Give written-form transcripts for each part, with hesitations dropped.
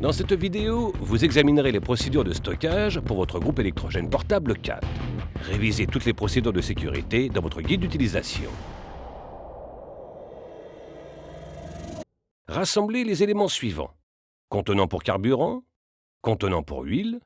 Dans cette vidéo, vous examinerez les procédures de stockage pour votre groupe électrogène portable 4. Révisez toutes les procédures de sécurité dans votre guide d'utilisation. Rassemblez les éléments suivants. Contenant pour carburant, contenant pour huile,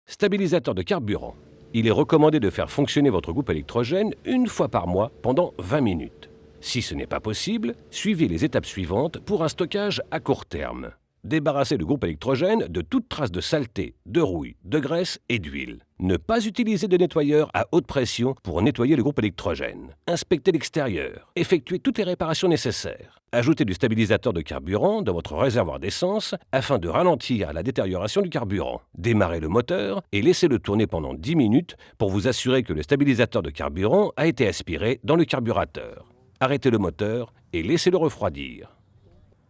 stabilisateur de carburant. Il est recommandé de faire fonctionner votre groupe électrogène une fois par mois pendant 20 minutes. Si ce n'est pas possible, suivez les étapes suivantes pour un stockage à court terme. Débarrassez le groupe électrogène de toute trace de saleté, de rouille, de graisse et d'huile. Ne pas utiliser de nettoyeur à haute pression pour nettoyer le groupe électrogène. Inspectez l'extérieur. Effectuez toutes les réparations nécessaires. Ajoutez du stabilisateur de carburant dans votre réservoir d'essence afin de ralentir la détérioration du carburant. Démarrez le moteur et laissez-le tourner pendant 10 minutes pour vous assurer que le stabilisateur de carburant a été aspiré dans le carburateur. Arrêtez le moteur et laissez-le refroidir.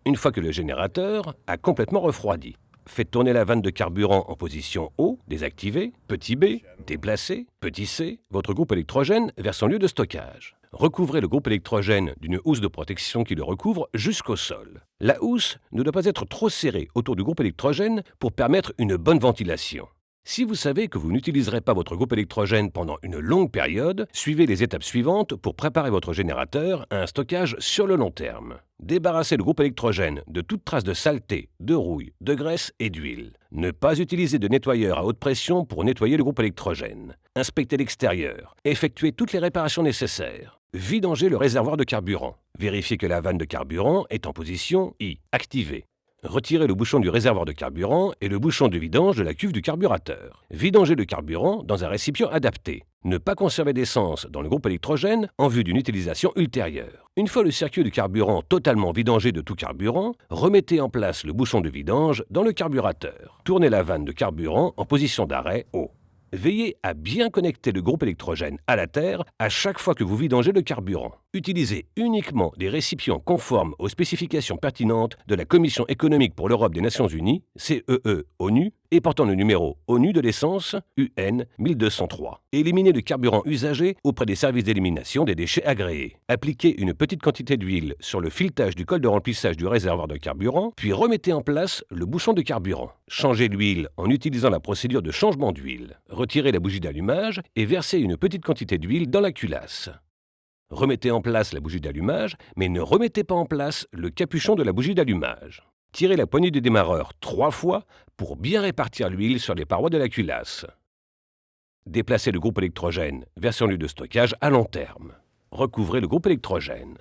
Une fois que le générateur a complètement refroidi, faites tourner la vanne de carburant en position haut, désactivée, petit b, déplacé, petit c, votre groupe électrogène vers son lieu de stockage. Recouvrez le groupe électrogène d'une housse de protection qui le recouvre jusqu'au sol. La housse ne doit pas être trop serrée autour du groupe électrogène pour permettre une bonne ventilation. Si vous savez que vous n'utiliserez pas votre groupe électrogène pendant une longue période, suivez les étapes suivantes pour préparer votre générateur à un stockage sur le long terme. Débarrassez le groupe électrogène de toute trace de saleté, de rouille, de graisse et d'huile. Ne pas utiliser de nettoyeur à haute pression pour nettoyer le groupe électrogène. Inspectez l'extérieur. Effectuez toutes les réparations nécessaires. Vidangez le réservoir de carburant. Vérifiez que la vanne de carburant est en position I, activée. Retirez le bouchon du réservoir de carburant et le bouchon de vidange de la cuve du carburateur. Vidangez le carburant dans un récipient adapté. Ne pas conserver d'essence dans le groupe électrogène en vue d'une utilisation ultérieure. Une fois le circuit de carburant totalement vidangé de tout carburant, remettez en place le bouchon de vidange dans le carburateur. Tournez la vanne de carburant en position d'arrêt haut. Veillez à bien connecter le groupe électrogène à la terre à chaque fois que vous vidangez le carburant. Utilisez uniquement des récipients conformes aux spécifications pertinentes de la Commission économique pour l'Europe des Nations Unies, CEE-ONU, et portant le numéro ONU de l'essence, UN 1203. Éliminez le carburant usagé auprès des services d'élimination des déchets agréés. Appliquez une petite quantité d'huile sur le filetage du col de remplissage du réservoir de carburant, puis remettez en place le bouchon de carburant. Changez l'huile en utilisant la procédure de changement d'huile. Retirez la bougie d'allumage et versez une petite quantité d'huile dans la culasse. Remettez en place la bougie d'allumage, mais ne remettez pas en place le capuchon de la bougie d'allumage. Tirez la poignée du démarreur 3 fois pour bien répartir l'huile sur les parois de la culasse. Déplacez le groupe électrogène vers son lieu de stockage à long terme. Recouvrez le groupe électrogène.